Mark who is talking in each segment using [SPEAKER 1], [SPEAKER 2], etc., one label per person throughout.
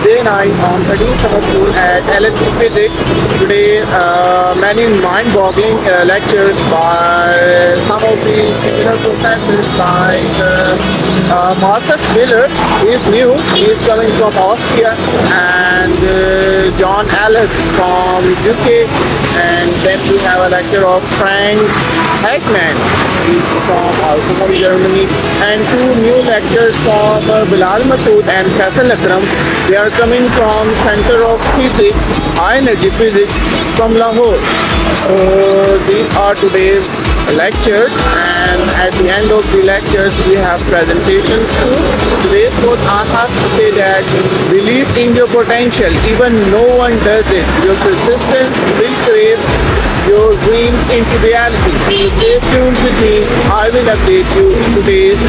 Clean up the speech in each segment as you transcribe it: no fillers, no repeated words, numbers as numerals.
[SPEAKER 1] day 9 on 13th summer school at LHC Physics. Today, many mind-boggling lectures by some of the senior professors like Marcus Miller. He is new, he is coming from Austria, and John Ellis from UK, and then we have a lecture of Frank Hartmann, he's from also Germany, and two new lectures from Bilal Masood and Faisal Akram. They are coming from Center of Physics, High Energy Physics from Lahore. These are today's lectures, and at the end of the lectures we have presentations too. Today's quote, I have to say that believe in your potential, even no one does it. Your persistence will create your dreams into reality. Stay tuned with me, I will update you in today's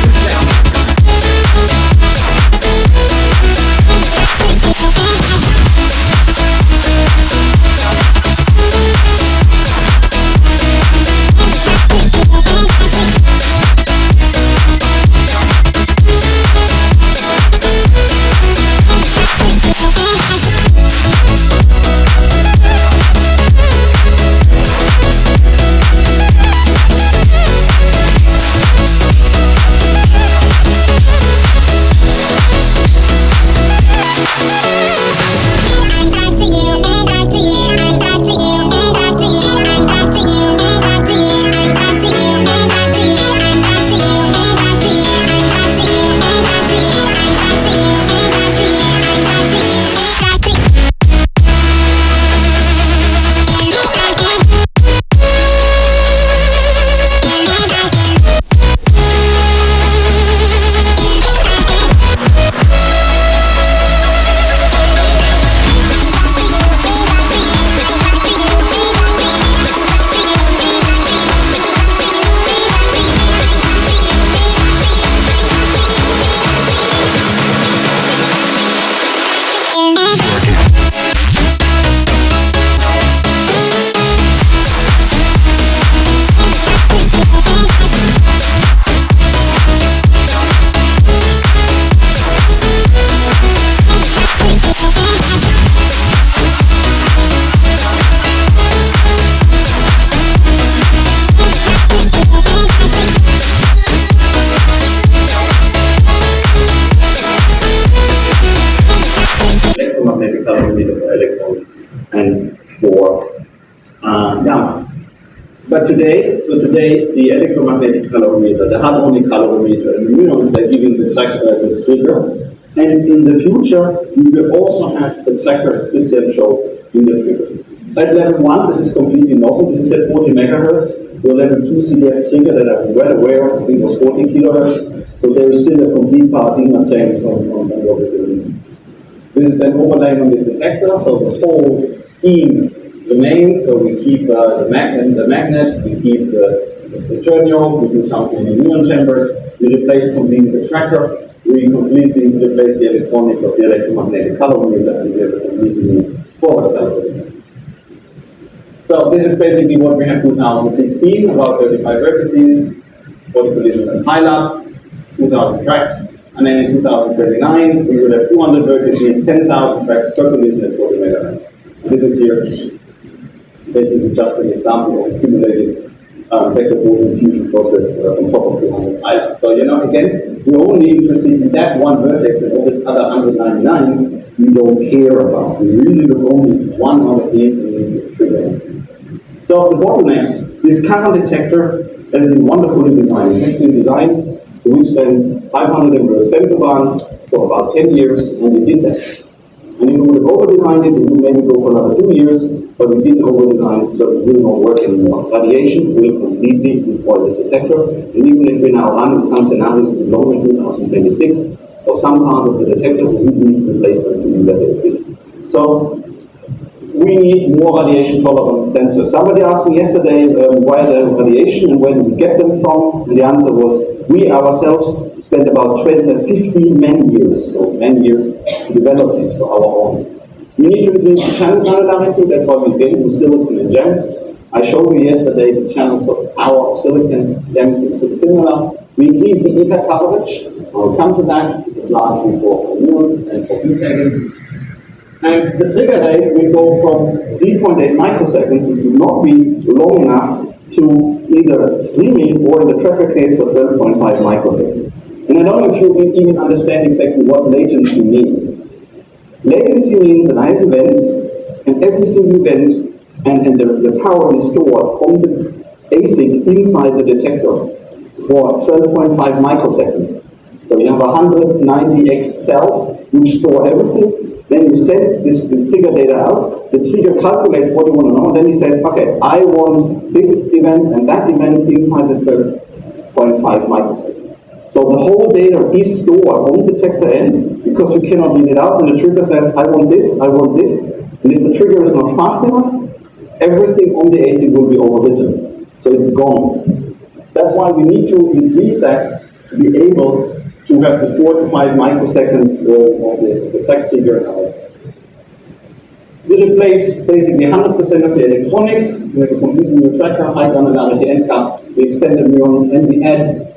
[SPEAKER 2] and for gammas. But today the electromagnetic calorimeter, the harmonic calorimeter, and the muons, they're giving the trigger. And in the future, we will also have the tracker, as Christian showed, in the trigger. At level 1, this is completely novel. This is at 40 megahertz. The level 2 CDF trigger that I'm well aware of, I think was 40 kilohertz. So there is still a complete paradigm change on what we're doing. This is then overlaying on this detector, so the whole scheme remains. So we keep the magnet, we keep the terminal, we do something in the muon chambers, we replace completely the tracker, we completely replace the electronics of the electromagnetic calorimeter, and we have a completely new forward calorimeter. So this is basically what we have in 2016, about 35 vertices, 40 collisions and pileup, 2,000 tracks. And then in 2029, we will have 200 vertices, 10,000 tracks per collision at 40 megahertz. This is here basically just an example of a simulated vector Boson fusion process on top of 200 pileup. So, again, we're only interested in that one vertex, and all this other 199 we don't care about. We really look only at one out of these and we need to trigger it. So the bottlenecks, this current detector has been wonderfully designed. It has been designed to withstand 500 inverse femtobarns for about 10 years, and we did that. And if we would have over-designed it, we would maybe go for another 2 years, but we didn't over-design it, so it will not work anymore. Radiation will completely destroy this detector, and even if we now run in some scenarios longer in 2026, for some parts of the detector, we need to replace them to be better efficient. So we need more radiation tolerant sensors. Somebody asked me yesterday why the radiation and where do we get them from, and the answer was we ourselves spent about 50 man-years, to develop these for our own. We need to increase the channel granularity, that's why we get into silicon and gems. I showed you yesterday the channel per hour of silicon, gems is similar. We increase the eta coverage, I'll come to that. This is largely for muons and for beta. And the trigger rate will go from 3.8 microseconds, which will not be long enough to either streaming or in the tracker case for 12.5 microseconds. And I don't know if you even understand exactly what latency means. Latency means that I have events, and every single event and the power is stored on the ASIC inside the detector for 12.5 microseconds. So you have 190x cells which store everything. Then you send this trigger data out. The trigger calculates what you want to know, and then he says, okay, I want this event and that event inside this 12.5 microseconds. So the whole data is stored on the detector end because you cannot read it out. And the trigger says, I want this, I want this. And if the trigger is not fast enough, everything on the ASIC will be overwritten. So it's gone. That's why we need to increase that to be able to have the 4 to 5 microseconds of the clock trigger. We replace basically 100% of the electronics. We have a completely new tracker, high granularity end cap. We extend the neurons and we add,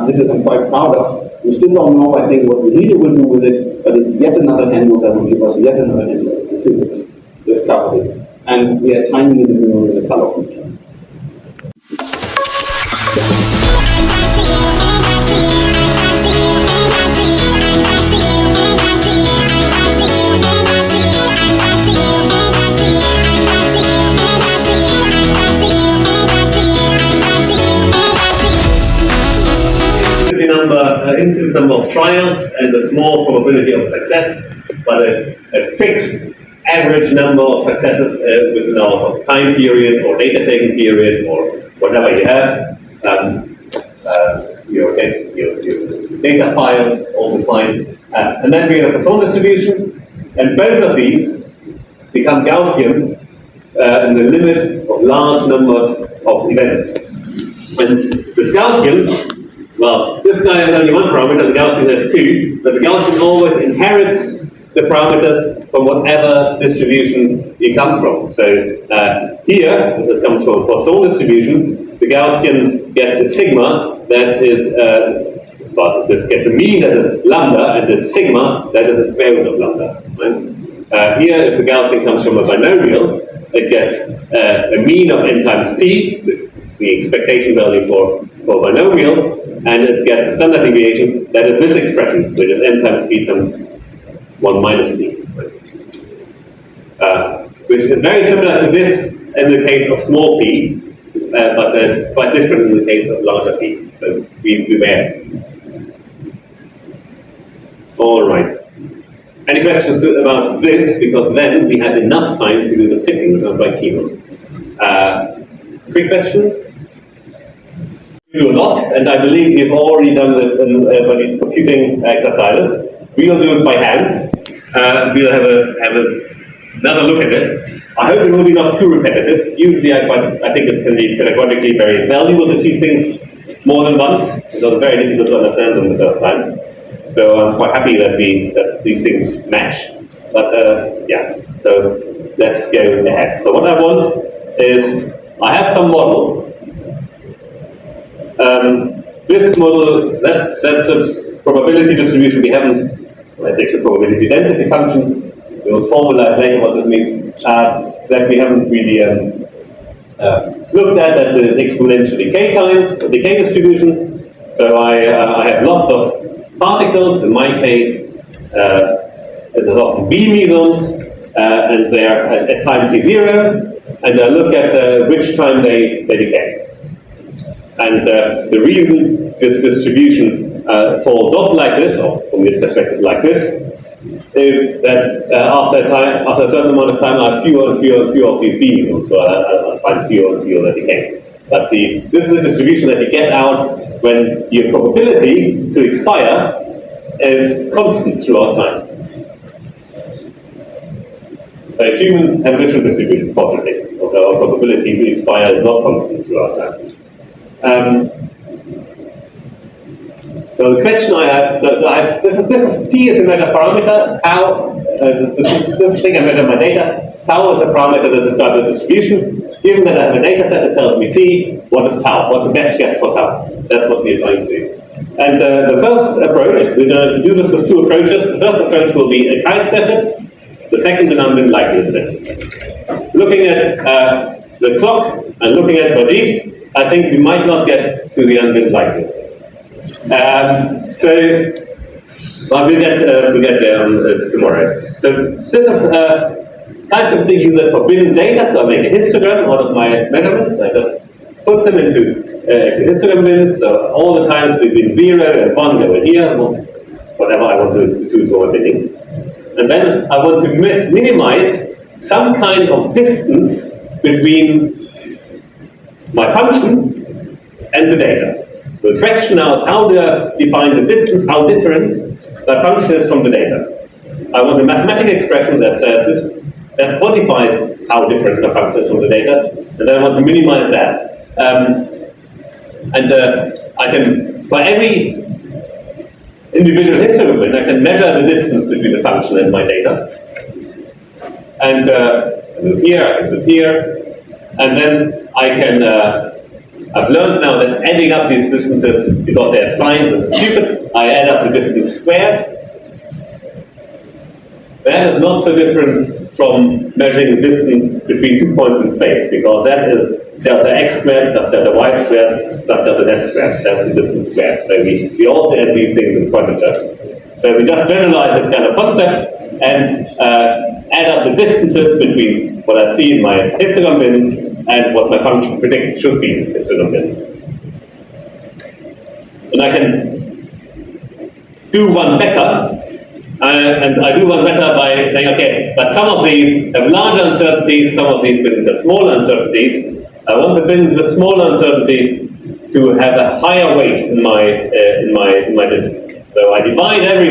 [SPEAKER 2] this is I'm quite proud of. We still don't know, I think, what we really will do with it, but it's yet another handle that will give us yet another handle in physics discovery. And we are timing the neuron in the color computer.
[SPEAKER 3] Infinite number of trials and a small probability of success, but a fixed average number of successes within our sort of time period or data taking period or whatever you have. Your data file also fine. And then we have a Poisson distribution, and both of these become Gaussian in the limit of large numbers of events. And this Gaussian, well, this guy has only one parameter, the Gaussian has two, but the Gaussian always inherits the parameters from whatever distribution you come from. So here, as it comes from a Poisson distribution, the Gaussian gets a sigma that is, this gets a mean that is lambda, and the sigma that is the square root of lambda. Right? Here, if the Gaussian comes from a binomial, it gets a mean of n times p, the expectation value for binomial, and it gets a standard deviation that is this expression, which is n times p times 1 minus p. Which is very similar to this in the case of small p, but quite different in the case of larger p. So beware. All right. Any questions about this? Because then we have enough time to do the fitting, which I'm quite keen on. Quick question? We do a lot, and I believe we've already done this in computing exercises. We'll do it by hand. We'll have another look at it. I hope it will be not too repetitive. Usually I think it can be pedagogically very valuable to see things more than once. It's very difficult to understand them the first time. So I'm quite happy that these things match. But yeah, so let's go ahead. So what I want is, I have some model. This model, that's a probability distribution. We haven't, it's actually a probability density function. We'll formalize later what this means. That we haven't really looked at. That's an exponential decay time, a decay distribution. So I have lots of particles. In my case, this is often B mesons, and they are at time t0. And I look at which time they decay. And the reason this distribution falls off like this, or from this perspective like this, is that after a certain amount of time, I have fewer and fewer of these B mesons, so I find fewer and fewer that decay. But this is the distribution that you get out when your probability to expire is constant throughout time. So humans have a different distribution, fortunately. Also, our probability to expire is not constant throughout time. So the question I have, this is T is a measure parameter. How this thing I measure my data. Tau is a parameter that describes the distribution. Given that I have a data set that tells me T, what is tau? What's the best guess for tau? That's what we're trying to do. And the first approach, we're going to do this with two approaches. The first approach will be a chi-step it, the second, the unbundled likelihood thing. Looking at the clock and looking at Vajid, I think we might not get to the unbundled likelihood. Well, we'll get there tomorrow. So this is kind of thing use that forbidden data. So I make a histogram out of my measurements. I just put them into histogram bins. So all the times between 0 and 1 over here, whatever I want to choose for my binning. And then I want to minimize some kind of distance between my function and the data. The question now is how do I define the distance, how different the function is from the data. I want a mathematical expression that says this, that quantifies how different the function is from the data, and then I want to minimize that. I can, for every individual histogram bin, I can measure the distance between the function and my data. And I do here, I do here, and then I can, I've learned now that adding up these distances, because they are signed and stupid, I add up the distance squared. That is not so different from measuring the distance between 2 points in space, because that is delta x squared plus delta y squared plus delta z squared. That's the distance squared. So we also add these things in quadrature. So we just generalize this kind of concept and add up the distances between what I see in my histogram bins and what my function predicts should be in histogram bins. And I can do one better. And I do one better by saying, okay, but some of these have large uncertainties, some of these bins have small uncertainties. I want the bins with small uncertainties to have a higher weight in my distance. So I divide every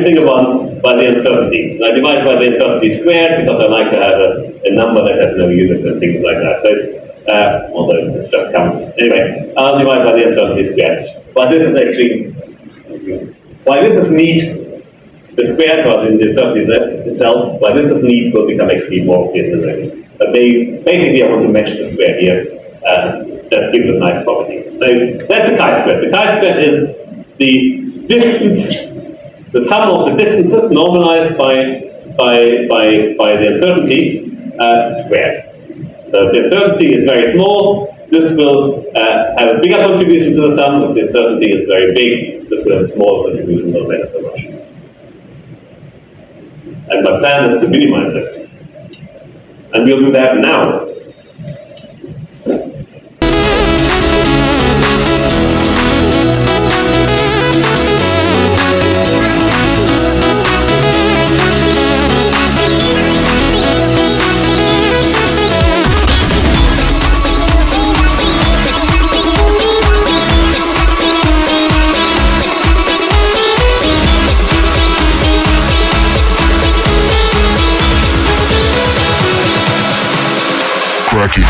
[SPEAKER 3] single one by the uncertainty. And I divide by the uncertainty squared because I like to have a number that has no units and things like that. So it's, although it just counts. Anyway, I'll divide by the uncertainty squared. But this is actually, why this is neat. The square part in the uncertainty itself, but this is neat, will become actually more obvious in a second. But basically, I want to match the square here. That gives it nice properties. So that's the chi-square. The chi-square is the distance, the sum of the distances normalized by the uncertainty squared. So if the uncertainty is very small, this will have a bigger contribution to the sum. If the uncertainty is very big, this will have a small contribution, not matter so much. And my plan is to minimize this. And we'll do that now.
[SPEAKER 4] Cracky.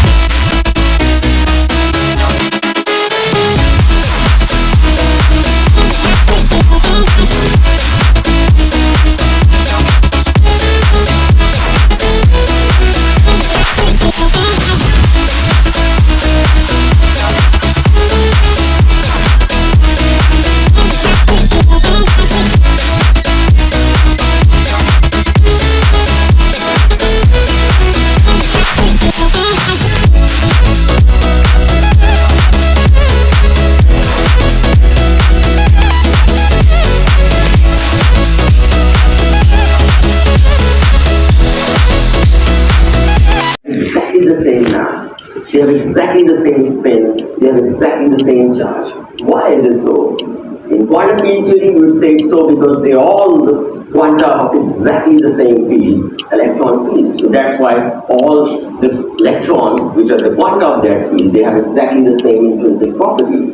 [SPEAKER 5] They have exactly the same spin, they have exactly the same charge. Why is it so? In quantum field theory, we would say it's so because they all the quanta of exactly the same field, electron field. So that's why all the electrons, which are the quanta of that field, they have exactly the same intrinsic property.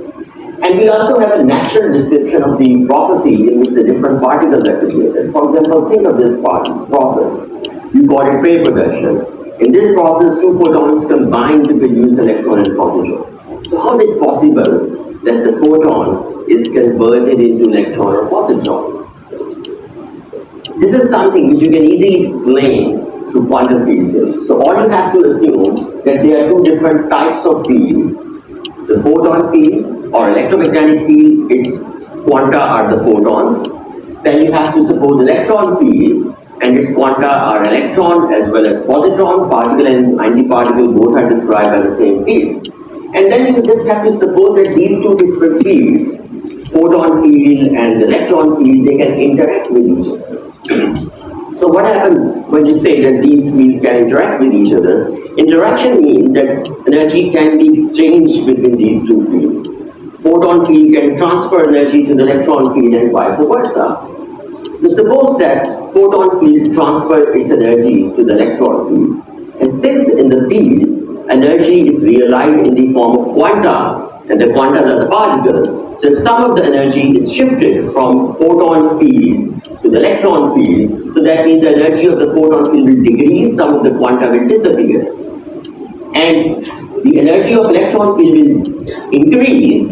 [SPEAKER 5] And we also have a natural description of the processes in which the different particles are created. For example, think of this process. You call it wave production. In this process, two photons combine to produce an electron and positron. So how is it possible that the photon is converted into electron or positron? This is something which you can easily explain through quantum field theory. So all you have to assume that there are two different types of field. The photon field or electromagnetic field, its quanta are the photons. Then you have to suppose electron field, and its quanta are electron as well as positron. Particle and antiparticle both are described by the same field. And then you just have to suppose that these two different fields, photon field and electron field, they can interact with each other. So what happens when you say that these fields can interact with each other? Interaction means that energy can be exchanged between these two fields. Photon field can transfer energy to the electron field and vice versa. Now suppose that photon field transfers its energy to the electron field. And since in the field, energy is realized in the form of quanta, and the quantas are the particles. So if some of the energy is shifted from photon field to the electron field, so that means the energy of the photon field will decrease, some of the quanta will disappear. And the energy of electron field will increase,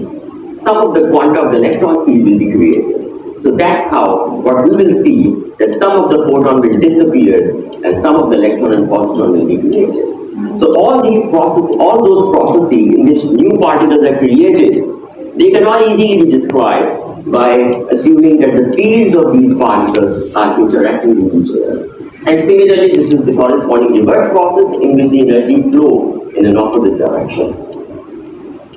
[SPEAKER 5] some of the quanta of the electron field will be created. So that's how, what we will see, that some of the photon will disappear and some of the electron and positron will be created. So all those processes in which new particles are created, they cannot easily be described by assuming that the fields of these particles are interacting with each other. And similarly, this is the corresponding reverse process in which the energy flow in an opposite direction.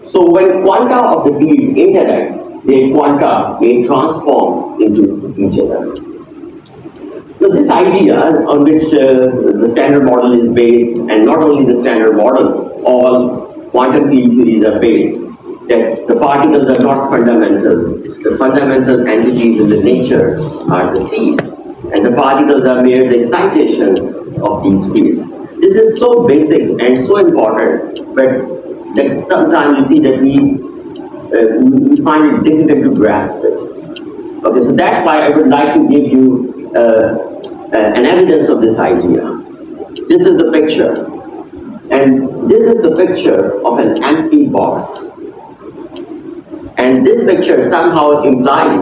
[SPEAKER 5] So when quanta of the fields interact, their quanta may transform into each other. So this idea on which the standard model is based, and not only the standard model, all quantum field theories are based, that the particles are not fundamental. The fundamental entities in the nature are the fields, and the particles are mere the excitation of these fields. This is so basic and so important, but that sometimes you see that we find it difficult to grasp it. Okay, so that's why I would like to give you an evidence of this idea. This is the picture, and this is the picture of an empty box. And this picture somehow implies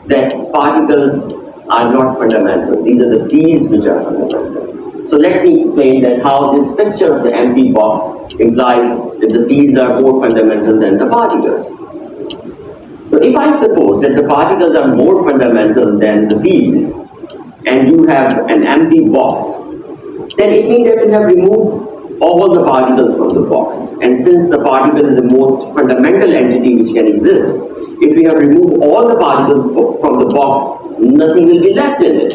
[SPEAKER 5] that particles are not fundamental. These are the fields which are fundamental. So let me explain that how this picture of the empty box implies that the fields are more fundamental than the particles. So if I suppose that the particles are more fundamental than the fields, and you have an empty box, then it means that you have removed all the particles from the box. And since the particle is the most fundamental entity which can exist, if we have removed all the particles from the box, nothing will be left in it.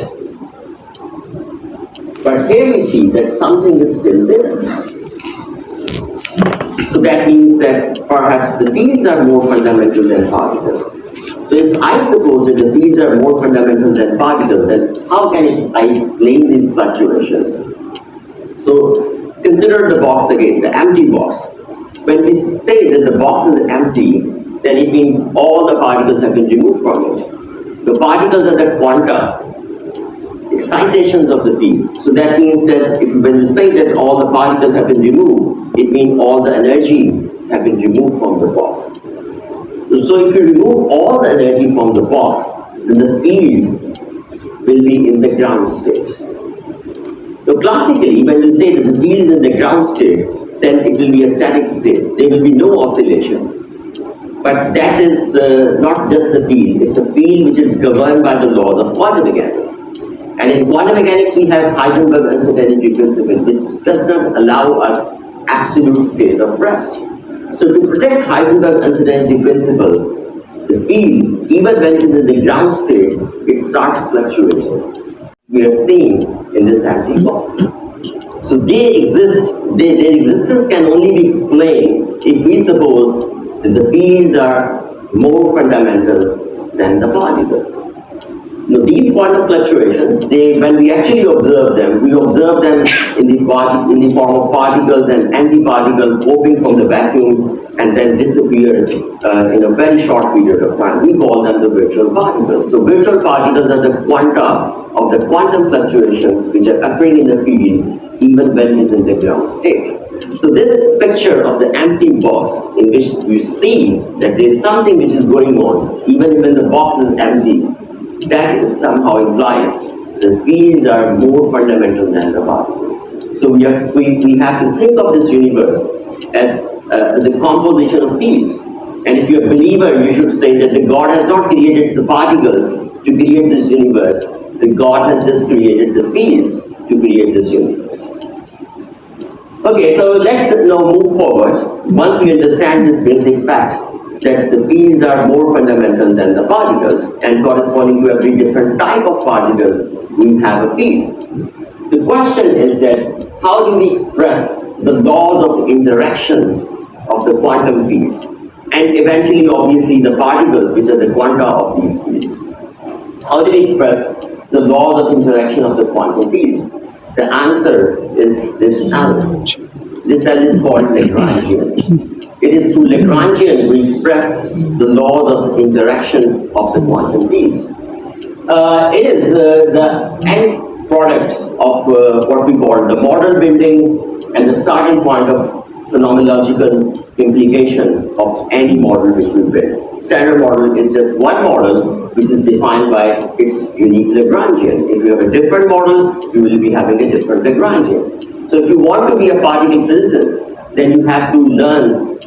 [SPEAKER 5] But here we see that something is still there. So that means that perhaps the fields are more fundamental than particles. So if I suppose that the fields are more fundamental than particles, then how can I explain these fluctuations? So consider the box again, the empty box. When we say that the box is empty, then it means all the particles have been removed from it. The particles are the quanta, excitations of the field. So that means that when we say that all the particles have been removed, it means all the energy have been removed from the box. So if you remove all the energy from the box, then the field will be in the ground state. So classically, when we say that the field is in the ground state, then it will be a static state. There will be no oscillation. But that is not just the field. It's a field which is governed by the laws of quantum mechanics. And in quantum mechanics, we have Heisenberg uncertainty principle, which does not allow us absolute state of rest. So to protect Heisenberg uncertainty principle, the field, even when it is in the ground state, it starts fluctuating. We are seeing in this empty box. So they exist, their existence can only be explained if we suppose that the fields are more fundamental than the particles. Now these quantum fluctuations, when we actually observe them, we observe them in the form of particles and antiparticles popping from the vacuum and then disappear in a very short period of time. We call them the virtual particles. So virtual particles are the quanta of the quantum fluctuations which are occurring in the field even when it is in the ground state. So this picture of the empty box in which you see that there is something which is going on even when the box is empty, that somehow implies the fields are more fundamental than the particles. So we have to think of this universe as a composition of fields. And if you're a believer, you should say that the God has not created the particles to create this universe, The God has just created the fields to create this universe. Okay, so let's now move forward. Once we understand this basic fact that the fields are more fundamental than the particles, and corresponding to every different type of particle, we have a field. The question is that how do we express the laws of interactions of the quantum fields, and eventually, obviously, the particles, which are the quanta of these fields. How do we express the laws of interaction of the quantum fields? The answer is this L. This L is called Lagrangian. It is through Lagrangian we express the laws of interaction of the quantum fields. It is the end product of what we call the model building and the starting point of phenomenological implication of any model which we build. Standard model is just one model which is defined by its unique Lagrangian. If you have a different model, you will be having a different Lagrangian. So if you want to be a particle physicist, then you have to learn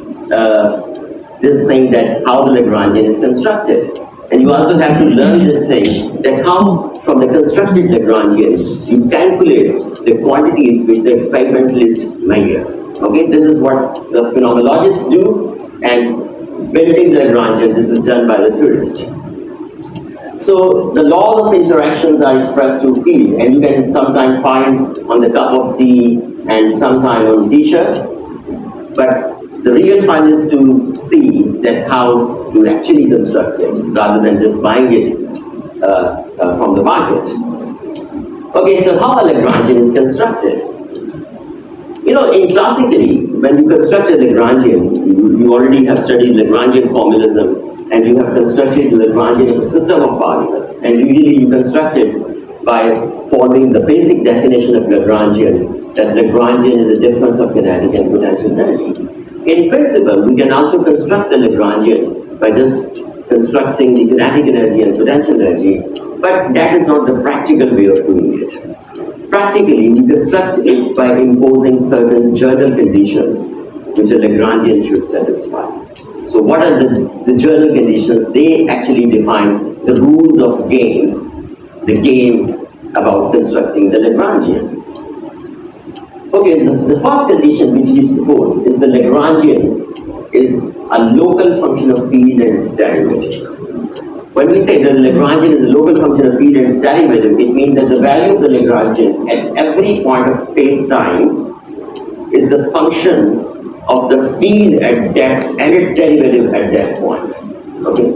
[SPEAKER 5] this thing that how the Lagrangian is constructed. And you also have to learn this thing that how from the constructed Lagrangian you calculate the quantities which the experimentalist measure. Okay, this is what the phenomenologists do, and building the Lagrangian, this is done by the theorist. So the laws of interactions are expressed through field, and you can sometimes find on the cup of tea and sometimes on t-shirt, but the real fun is to see that how to actually construct it rather than just buying it from the market. Okay, so how a Lagrangian is constructed? You know, in classically, when you construct a Lagrangian, you already have studied Lagrangian formalism, and you have constructed the Lagrangian of a system of particles. And usually you construct it by following the basic definition of Lagrangian, that Lagrangian is a difference of kinetic and potential energy. In principle, we can also construct the Lagrangian by just constructing the kinetic energy and potential energy, but that is not the practical way of doing it. Practically, we construct it by imposing certain journal conditions which a Lagrangian should satisfy. So what are the journal conditions? They actually define the rules of games, the game about constructing the Lagrangian. Okay, the first condition which we suppose is the Lagrangian is a local function of field and its derivative. When we say that the Lagrangian is a local function of field and its derivative, it means that the value of the Lagrangian at every point of space-time is the function of the field at that and its derivative at that point. Okay.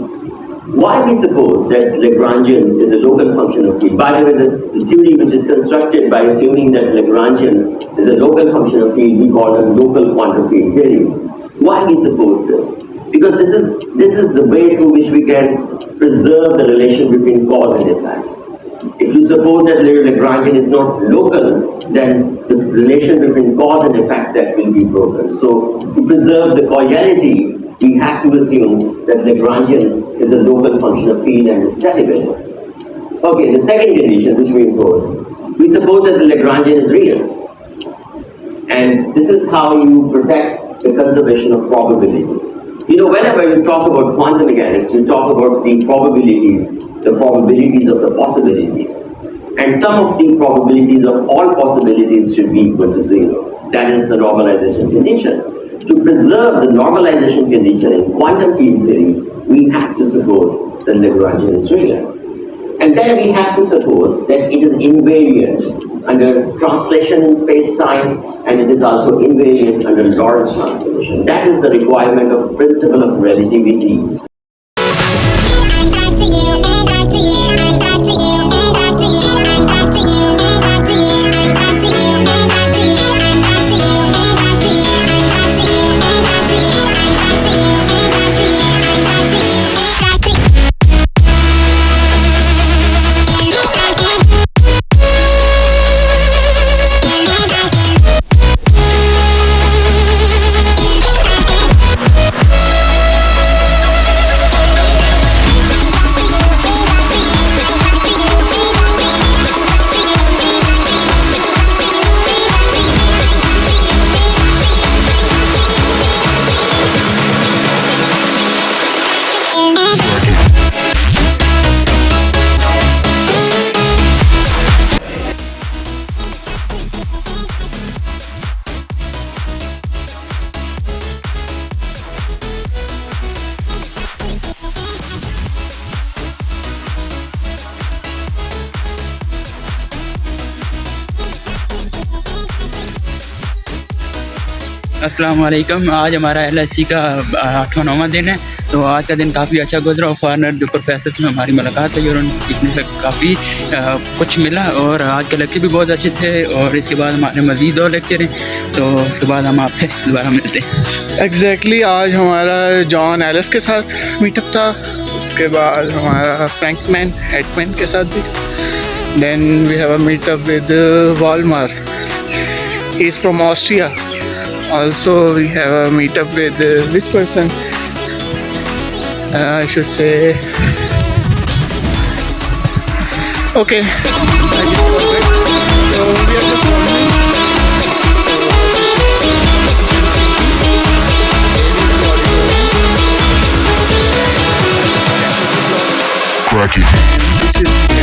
[SPEAKER 5] Why we suppose that Lagrangian is a local function of field? By the way, the theory which is constructed by assuming that Lagrangian is a local function of field, we call them local quantum field theories. Why we suppose this? Because this is the way through which we can preserve the relation between cause and effect. If you suppose that Lagrangian is not local, then the relation between cause and effect that will be broken. So to preserve the causality, we have to assume that Lagrangian is a local function of field and its derivative. Okay, the second condition which we impose, we suppose that the Lagrangian is real. And this is how you protect the conservation of probability. You know, whenever you talk about quantum mechanics, you talk about the probabilities of the possibilities. And some of the probabilities of all possibilities should be equal to 0. That is the normalization condition. To preserve the normalization condition in quantum field theory, we have to suppose that Lagrangian is real. And then we have to suppose that it is invariant under translation in space-time, and it is also invariant under Lorentz transformation. That is the requirement of principle of relativity.
[SPEAKER 4] अस्सलाम वालेकुम। आज हमारा LHC का 8वां दिन है। तो आज का दिन काफ़ी अच्छा गुजरा। फॉरनर जो प्रोफेसर से हमारी मुलाकात हुई और उनसे सीखने से काफ़ी कुछ मिला। और आज के लेक्चर भी बहुत अच्छे थे और इसके बाद हमारे मज़ीद और लेक्चर हैं, तो उसके बाद हम आपसे दोबारा मिलते हैं।
[SPEAKER 1] एग्जैक्टली आज हमारा जॉन एलिस के साथ मीटअप था, उसके बाद हमारा फ्रैंकमैन हेडमैन के साथ भी। Then we have a meetup with Walmar, he is from Austria. Also we have a meetup with which person? I should say. Okay. I just forgot. So we are just wondering.
[SPEAKER 6] Crack it.
[SPEAKER 1] This is the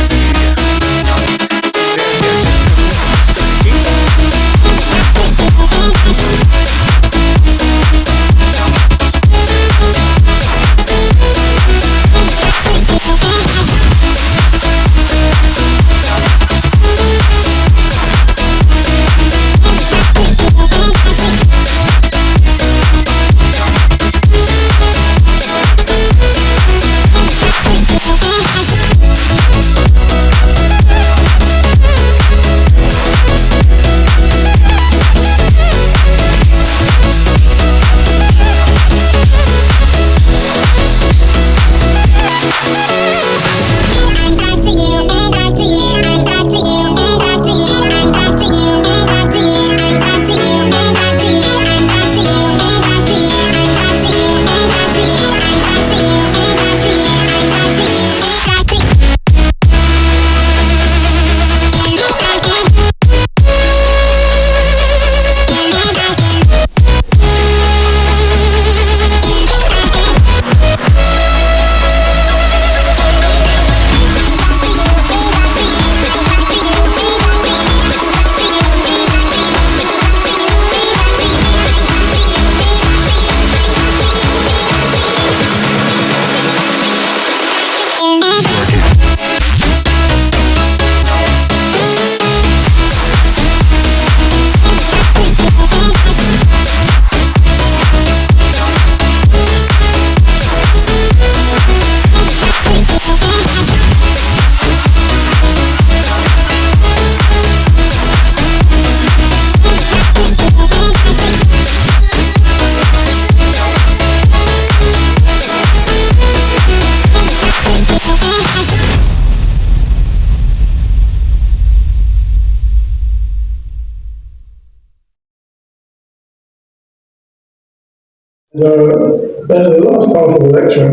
[SPEAKER 7] Then in the last part of the lecture,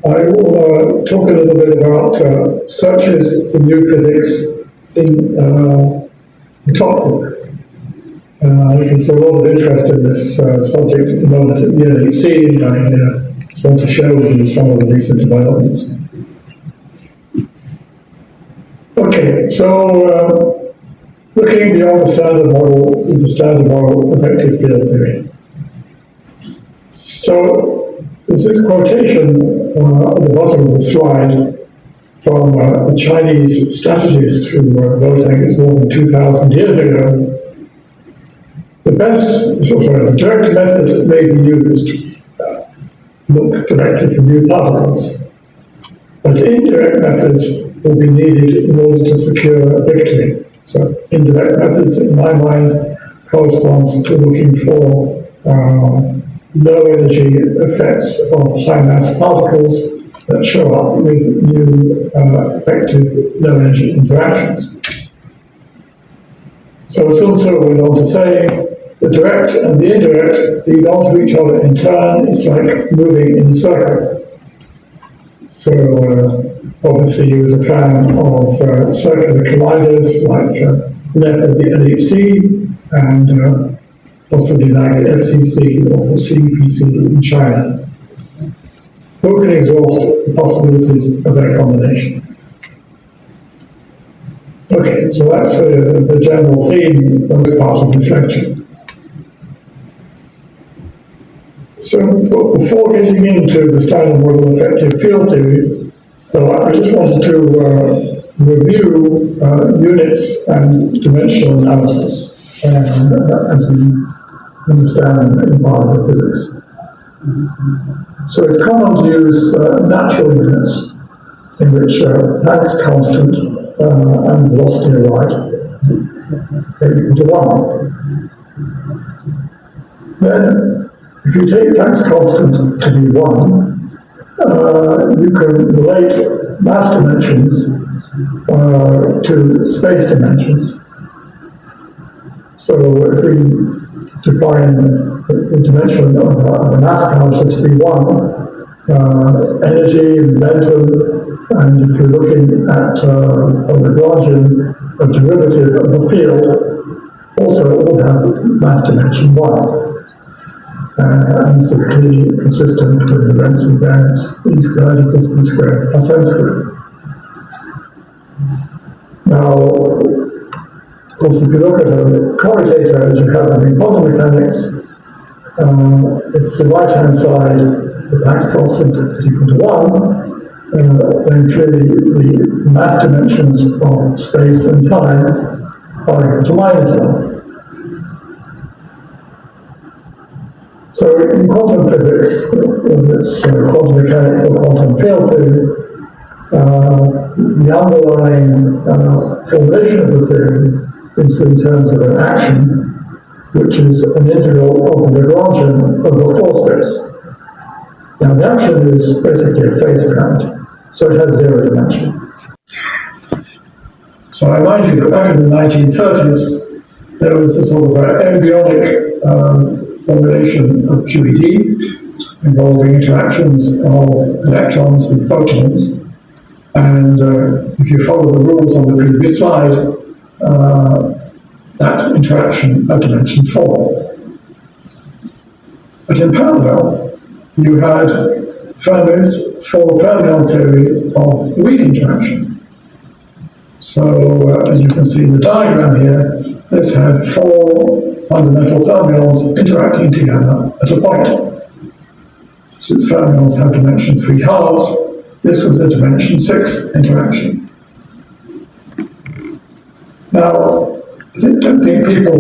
[SPEAKER 7] I will talk a little bit about searches for new physics in the top book. There's a lot of interest in this subject at the moment at the LHC, and I just want to share with you some of the recent developments. Okay, so looking beyond the standard model is the standard model effective field theory. So there's this quotation at the bottom of the slide from a Chinese strategist who wrote, I think it's more than 2,000 years ago. The direct method may be used to look directly for new particles, but indirect methods will be needed in order to secure victory. So indirect methods, in my mind, corresponds to looking for low energy effects of high mass particles that show up with new effective low energy interactions. So it's also went on to say the direct and the indirect lead on to each other in turn. It's like moving in a circle. So obviously he was a fan of circular colliders like the LHC and possibly like the FCC or the CPC in China. Who can exhaust the possibilities of their combination? Okay, so that's the general theme of this part of this lecture. So before getting into the standard model effective field theory, I just wanted to review units and dimensional analysis as we understand in particle physics. So it's common to use natural units in which Planck's constant and velocity of light are equal to 1. Then, if you take Planck's constant to be 1, you can relate mass dimensions to space dimensions. So if we define the dimension of a mass constant to be 1, energy, momentum, and if you're looking at a Lagrangian, a derivative of the field, also will have mass dimension 1. And this is clearly consistent with the Lorentz invariance E squared equals B squared plus M squared. Now, of course, if you look at a commutator as you have them in quantum mechanics, if the right-hand side, the Planck's constant is equal to 1, then clearly the mass dimensions of space and time are equal to -1. So in quantum physics, whether it's quantum mechanics or quantum field theory, the underlying formulation of the theory is in terms of an action, which is an integral of the Lagrangian over 4 space. Now the action is basically a phase current, so it has 0 dimension. So I remind you that back in the 1930s, there was a sort of embryonic formulation of QED involving interactions of electrons with photons. And if you follow the rules on the previous slide, that interaction at dimension 4. But in parallel, you had Fermi's full fermion theory of weak interaction. So as you can see in the diagram here, this had 4 fundamental fermions interacting together at a point. Since fermions have dimension 3/2, this was a dimension 6 interaction. Now, I don't think people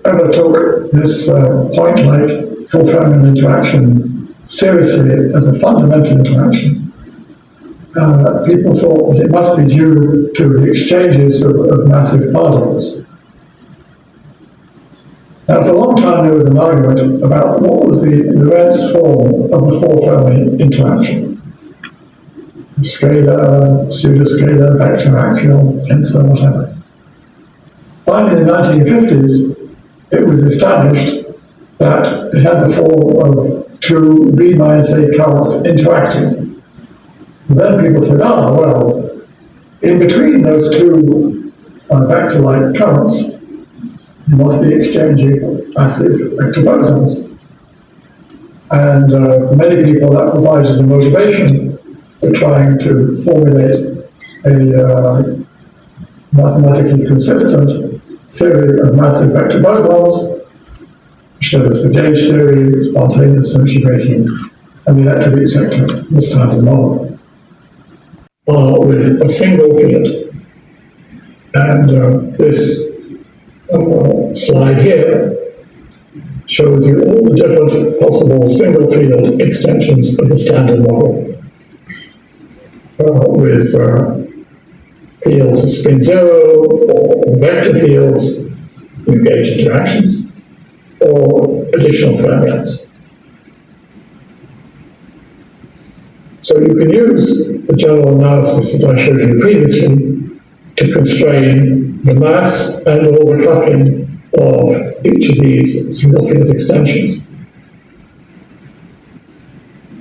[SPEAKER 7] ever took this point-like full fermion interaction seriously as a fundamental interaction. People thought that it must be due to the exchanges of massive particles. Now, for a long time, there was an argument about what was the Lorentz form of the 4 Fermi interaction. Scalar, pseudoscalar, vector, axial, tensor, whatever. Finally, in the 1950s, it was established that it had the form of 2 V minus A currents interacting. And then people said, well, in between those 2 vector-like currents, you must be exchanging massive vector bosons. And for many people, that provided a motivation for trying to formulate a mathematically consistent theory of massive vector bosons, which is the gauge theory, spontaneous symmetry breaking, and the electroweak sector, this time of model, with a single field. And this slide here shows you all the different possible single field extensions of the standard model with fields of spin 0 or vector fields, new gauge interactions, or additional fermions. So you can use the general analysis that I showed you previously to constrain the mass and all the coupling of each of these single field extensions.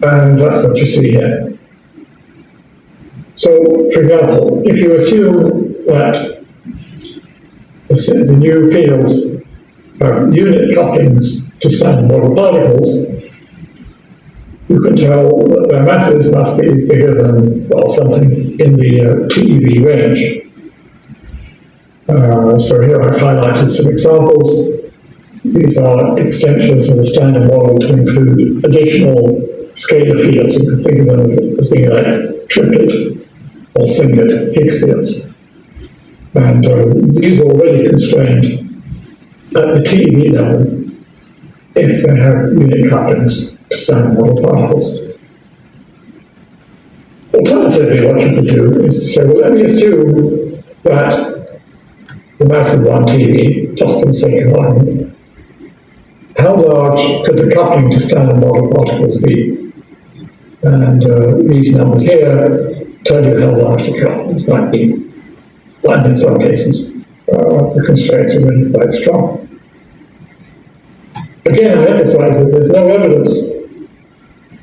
[SPEAKER 7] And that's what you see here. So, for example, if you assume that the new fields have unit couplings to standard model particles, you can tell that their masses must be bigger than, well, something in the TeV range. So here I've highlighted some examples. These are extensions of the standard model to include additional scalar fields. You can think of them as being like triplet or singlet Higgs fields. And these are already constrained at the TeV level if they have unit couplings to standard model particles. Alternatively, what you could do is to say, well, let me assume that the mass of one TeV, just for the sake of argument, how large could the coupling to standard model particles be? And these numbers here tell you how large the couplings might be. And in some cases, the constraints are really quite strong. Again, I emphasize that there's no evidence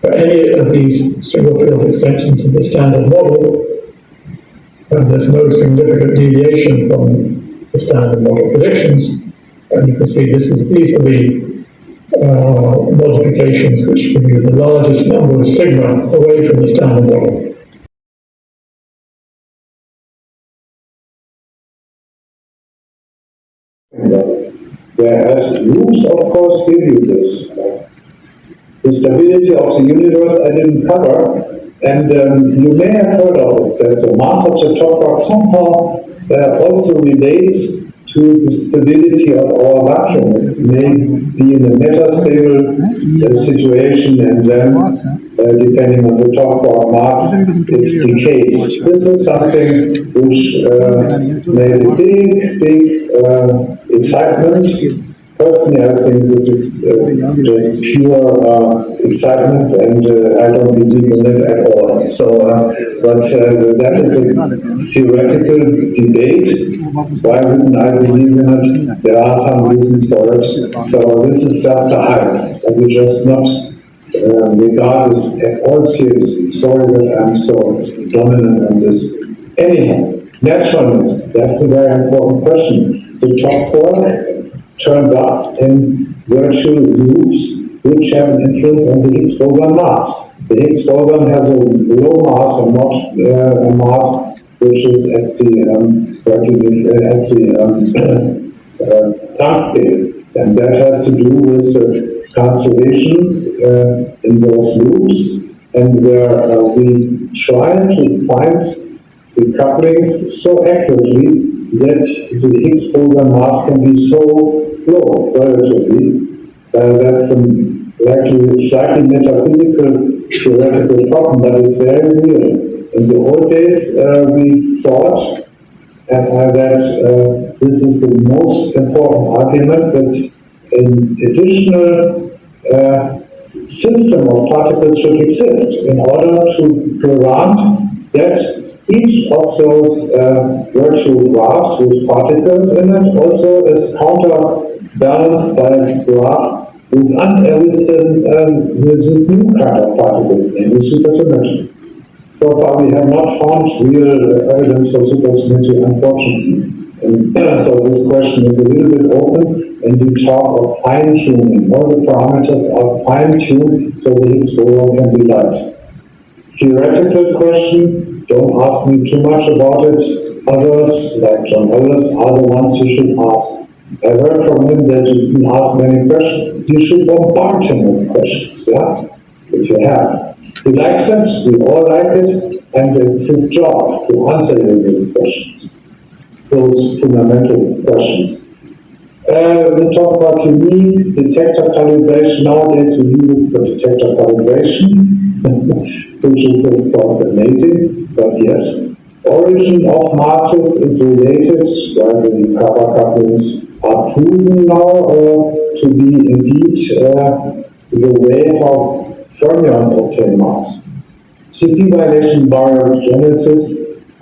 [SPEAKER 7] for any of these single field extensions of the standard model, and there's no significant deviation from the standard model predictions. And you can see these are the modifications which give you the largest number of sigma away from the standard model.
[SPEAKER 8] Whereas loops, of course, give you this. The stability of the universe I didn't cover, and you may have heard of it, that the mass of the top rock somehow also relates to the stability of our vacuum. It may be in a metastable situation, and then, depending on the top rock mass, it decays. This is something which made a big excitement. Personally, I think this is just pure excitement, and I don't believe in it at all. So, but that is a theoretical debate. Why wouldn't I believe in it? There are some reasons for it. So this is just a hype. I will just not regard this at all seriously. Sorry that I'm so dominant on this. Anyhow, naturalness, that's a very important question. The top quark turns up in virtual loops which have an influence on the Higgs boson mass. The Higgs boson has a low mass and not a mass which is at the Planck scale. And that has to do with cancellations in those loops, and where we try to find the couplings so accurately that the Higgs boson mass can be so low, relatively. That's likely slightly metaphysical, theoretical problem, but it's very real. In the old days, we thought that this is the most important argument, that an additional system of particles should exist in order to grant that each of those virtual graphs with particles in it also is counterbalanced by a graph with new kind of particles, namely supersymmetry. So far, we have not found real evidence for supersymmetry, unfortunately. And so this question is a little bit open, and we talk of fine-tuning. All the parameters are fine-tuned so the Higgs boson can be light. Theoretical question, don't ask me too much about it. Others, like John Ellis, are the ones you should ask. I heard from him that you can ask many questions. You should bombard him with questions, yeah? If you have. He likes it, we all like it, and it's his job to answer these questions, those fundamental questions. The talk about unique detector calibration. Nowadays we use it for detector calibration, which is of course amazing, but yes. Origin of masses is related, while the Kappa couplings are proven now to be indeed the way how fermions obtain mass. CP violation baryogenesis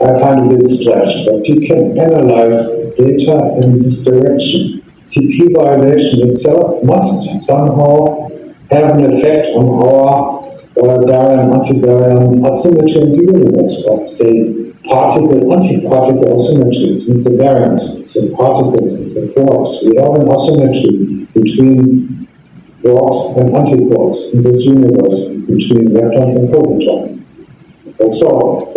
[SPEAKER 8] I find a bit stretched, but you can analyze data in this direction. CP violation itself must somehow have an effect on our baryon-antibaryon asymmetry in the universe, or say particle-antiparticle asymmetry. It's not the baryons, it's the particles, it's the quarks. We have an asymmetry between quarks and antiquarks in this universe, between leptons and positons. So,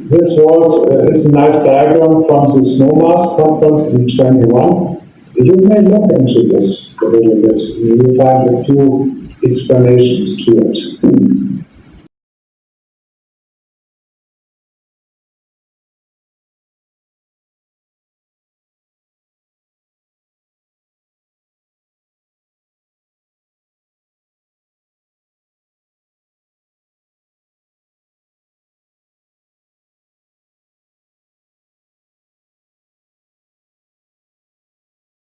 [SPEAKER 8] this is a nice diagram from the SNOMAS conference in 21. You may look into this a little bit. You will find a few explanations to it.